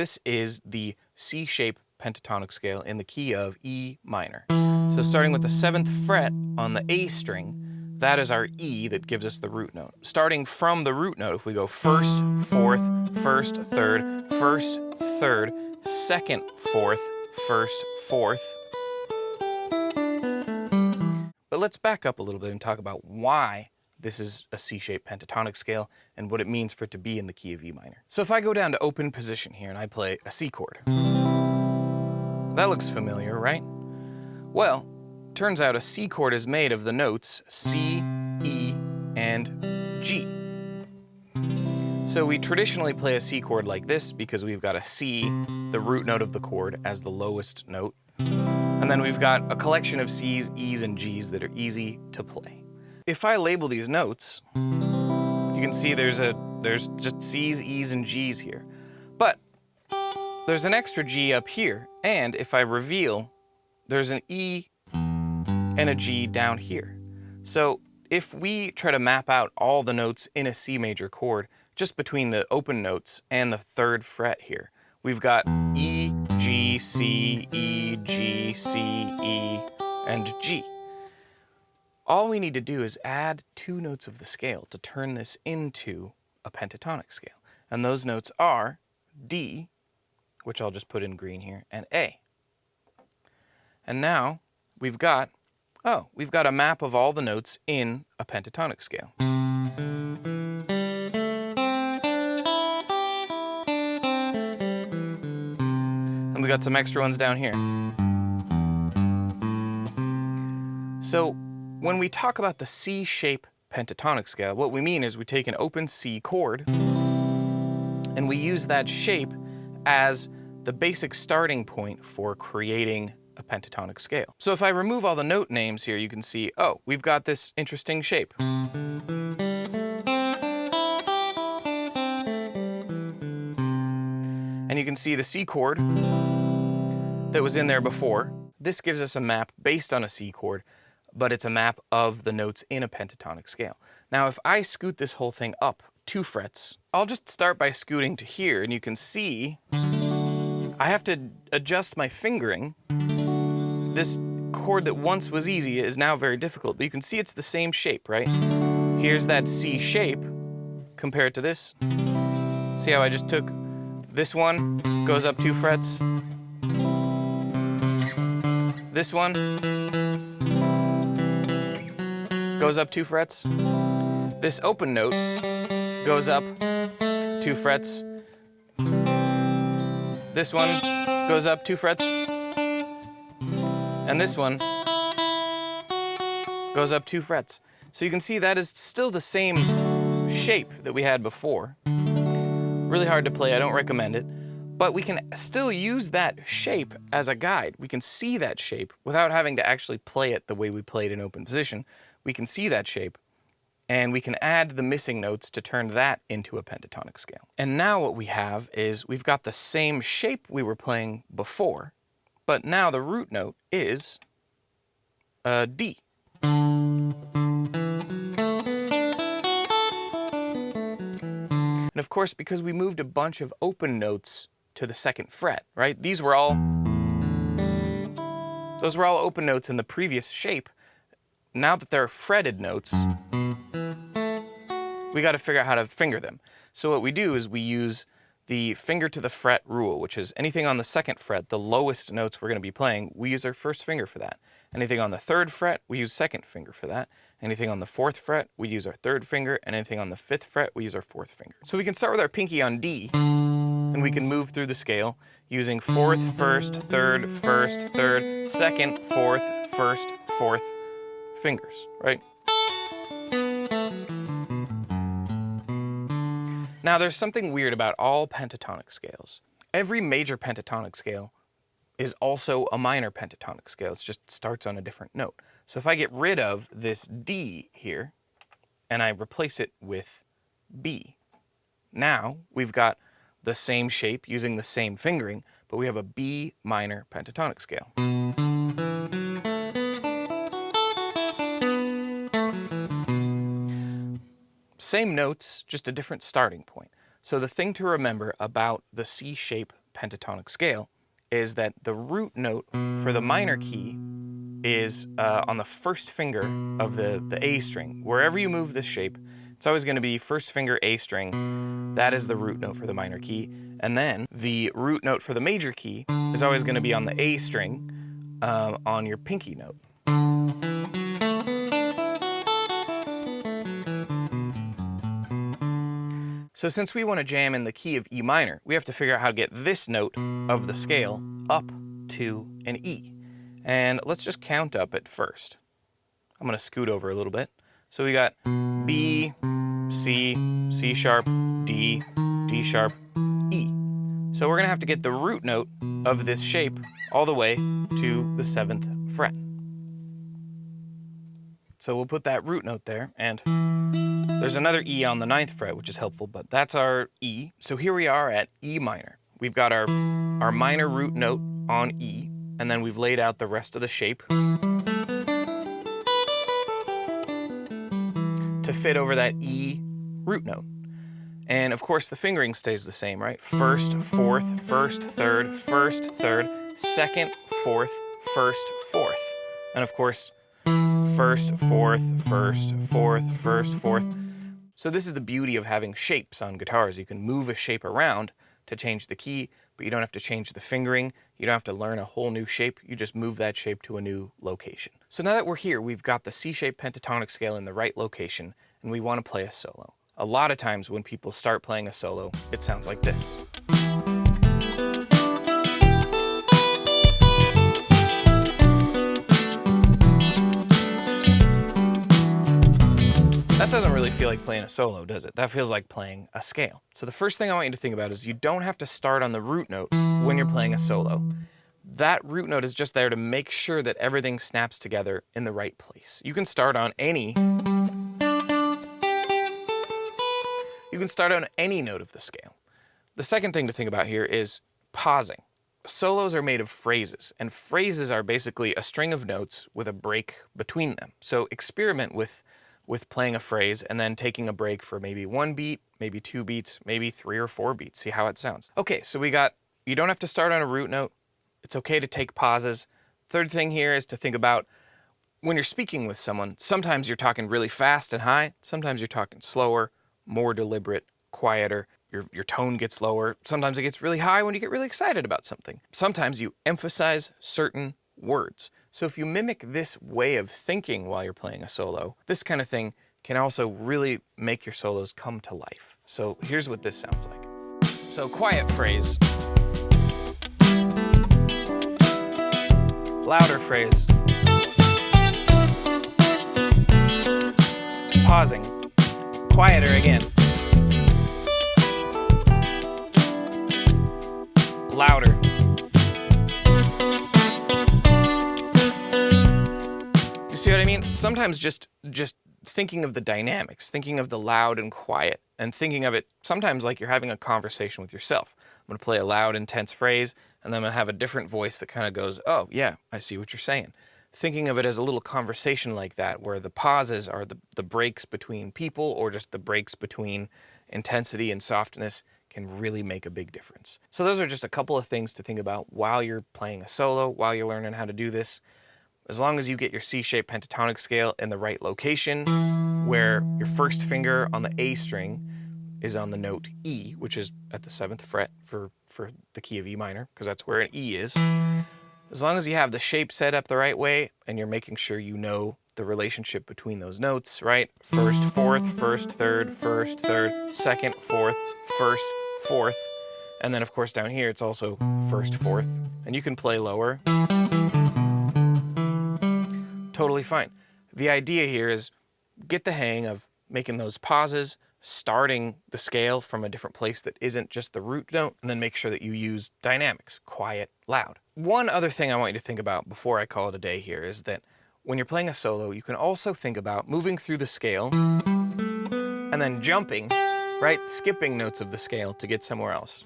This is the C-shape pentatonic scale in the key of E minor. So starting with the 7th fret on the A string, that is our E that gives us the root note. Starting from the root note, if we go 1st, 4th, 1st, 3rd, 1st, 3rd, 2nd, 4th, 1st, 4th. But let's back up a little bit and talk about why this is a C-shaped pentatonic scale and what it means for it to be in the key of E minor. So if I go down to open position here and I play a C chord, that looks familiar, right? Well, turns out a C chord is made of the notes C, E, and G. So we traditionally play a C chord like this because we've got a C, the root note of the chord, as the lowest note. And then we've got a collection of C's, E's, and G's that are easy to play. If I label these notes, you can see there's just C's, E's, and G's here. But there's an extra G up here, and if I reveal, there's an E and a G down here. So if we try to map out all the notes in a C major chord, just between the open notes and the 3rd fret here, we've got E, G, C, E, G, C, E, and G. All we need to do is add 2 notes of the scale to turn this into a pentatonic scale. And those notes are D, which I'll just put in green here, and A. And now we've got a map of all the notes in a pentatonic scale. And we got some extra ones down here. So when we talk about the C-shape pentatonic scale, what we mean is we take an open C chord and we use that shape as the basic starting point for creating a pentatonic scale. So if I remove all the note names here, you can see, oh, we've got this interesting shape. And you can see the C chord that was in there before. This gives us a map based on a C chord, but it's a map of the notes in a pentatonic scale. Now, if I scoot this whole thing up 2 frets, I'll just start by scooting to here, and you can see I have to adjust my fingering. This chord that once was easy is now very difficult, but you can see it's the same shape, right? Here's that C shape compared to this. See how I just took this one, goes up 2 frets. This one goes up 2 frets. This open note goes up 2 frets. This one goes up 2 frets. And this one goes up 2 frets. So you can see that is still the same shape that we had before. Really hard to play, I don't recommend it. But we can still use that shape as a guide. We can see that shape without having to actually play it the way we played in open position. We can see that shape, and we can add the missing notes to turn that into a pentatonic scale. And now what we have is we've got the same shape we were playing before, but now the root note is a D. And of course, because we moved a bunch of open notes to the 2nd fret, right? Those were all open notes in the previous shape. Now that they're fretted notes, we got to figure out how to finger them. So what we do is we use the finger to the fret rule, which is anything on the 2nd fret, the lowest notes we're going to be playing, we use our 1st finger for that. Anything on the 3rd fret, we use 2nd finger for that. Anything on the 4th fret, we use our 3rd finger, and anything on the 5th fret, we use our 4th finger. So we can start with our pinky on D, and we can move through the scale using 4th, 1st, 3rd, 1st, 3rd, 2nd, 4th, 1st, 4th fingers, right? Now there's something weird about all pentatonic scales. Every major pentatonic scale is also a minor pentatonic scale. It just starts on a different note. So if I get rid of this D here and I replace it with B, now we've got the same shape using the same fingering, but we have a B minor pentatonic scale. Same notes, just a different starting point. So the thing to remember about the C-shape pentatonic scale is that the root note for the minor key is on the first finger of the A string. Wherever you move this shape, it's always going to be first finger A string. That is the root note for the minor key. And then the root note for the major key is always going to be on the A string on your pinky note. So since we want to jam in the key of E minor, we have to figure out how to get this note of the scale up to an E. And let's just count up at first. I'm going to scoot over a little bit. So we got B, C, C sharp, D, D sharp, E. So we're going to have to get the root note of this shape all the way to the 7th fret. So we'll put that root note there, and there's another E on the 9th fret, which is helpful, but that's our E. So here we are at E minor. We've got our minor root note on E, and then we've laid out the rest of the shape to fit over that E root note. And of course the fingering stays the same, right? First, fourth, first, third, second, fourth, first, fourth. And of course, first, fourth, first, fourth, first, fourth. So this is the beauty of having shapes on guitars. You can move a shape around to change the key, but you don't have to change the fingering. You don't have to learn a whole new shape. You just move that shape to a new location. So now that we're here, we've got the C-shaped pentatonic scale in the right location, and we want to play a solo. A lot of times when people start playing a solo, it sounds like this. That doesn't really feel like playing a solo, does it? That feels like playing a scale. So the first thing I want you to think about is you don't have to start on the root note when you're playing a solo. That root note is just there to make sure that everything snaps together in the right place. You can start on any note of the scale. The second thing to think about here is pausing. Solos are made of phrases, and phrases are basically a string of notes with a break between them. So experiment with playing a phrase and then taking a break for maybe 1 beat, maybe 2 beats, maybe 3 or 4 beats. See how it sounds. Okay, so you don't have to start on a root note. It's okay to take pauses. Third thing here is to think about when you're speaking with someone, sometimes you're talking really fast and high, sometimes you're talking slower, more deliberate, quieter. Your tone gets lower. Sometimes it gets really high when you get really excited about something. Sometimes you emphasize certain words. So if you mimic this way of thinking while you're playing a solo, this kind of thing can also really make your solos come to life. So here's what this sounds like. So quiet phrase. Louder phrase. Pausing. Quieter again. Louder. You see what I mean? Sometimes just thinking of the dynamics, thinking of the loud and quiet, and thinking of it sometimes like you're having a conversation with yourself. I'm going to play a loud, intense phrase, and then I'm going to have a different voice that kind of goes, oh, yeah, I see what you're saying. Thinking of it as a little conversation like that, where the pauses are the breaks between people or just the breaks between intensity and softness can really make a big difference. So those are just a couple of things to think about while you're playing a solo, while you're learning how to do this. As long as you get your C-shaped pentatonic scale in the right location, where your first finger on the A string is on the note E, which is at the 7th fret for the key of E minor, because that's where an E is. As long as you have the shape set up the right way, and you're making sure you know the relationship between those notes, right? First, fourth, first, third, second, fourth, first, fourth. And then of course down here it's also first, fourth. And you can play lower. Totally fine. The idea here is get the hang of making those pauses, starting the scale from a different place that isn't just the root note, and then make sure that you use dynamics, quiet, loud. One other thing I want you to think about before I call it a day here is that when you're playing a solo, you can also think about moving through the scale and then jumping, right? Skipping notes of the scale to get somewhere else.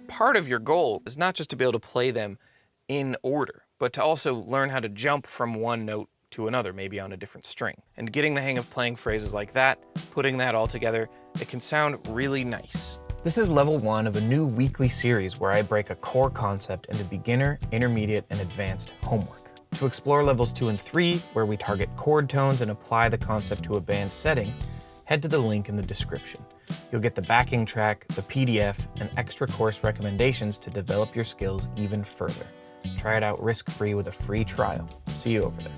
Part of your goal is not just to be able to play them in order, but to also learn how to jump from one note to another, maybe on a different string. And getting the hang of playing phrases like that, putting that all together, it can sound really nice. This is level 1 of a new weekly series where I break a core concept into beginner, intermediate, and advanced homework. To explore levels 2 and 3, where we target chord tones and apply the concept to a band setting, head to the link in the description. You'll get the backing track, the PDF, and extra course recommendations to develop your skills even further. Try it out risk-free with a free trial. See you over there.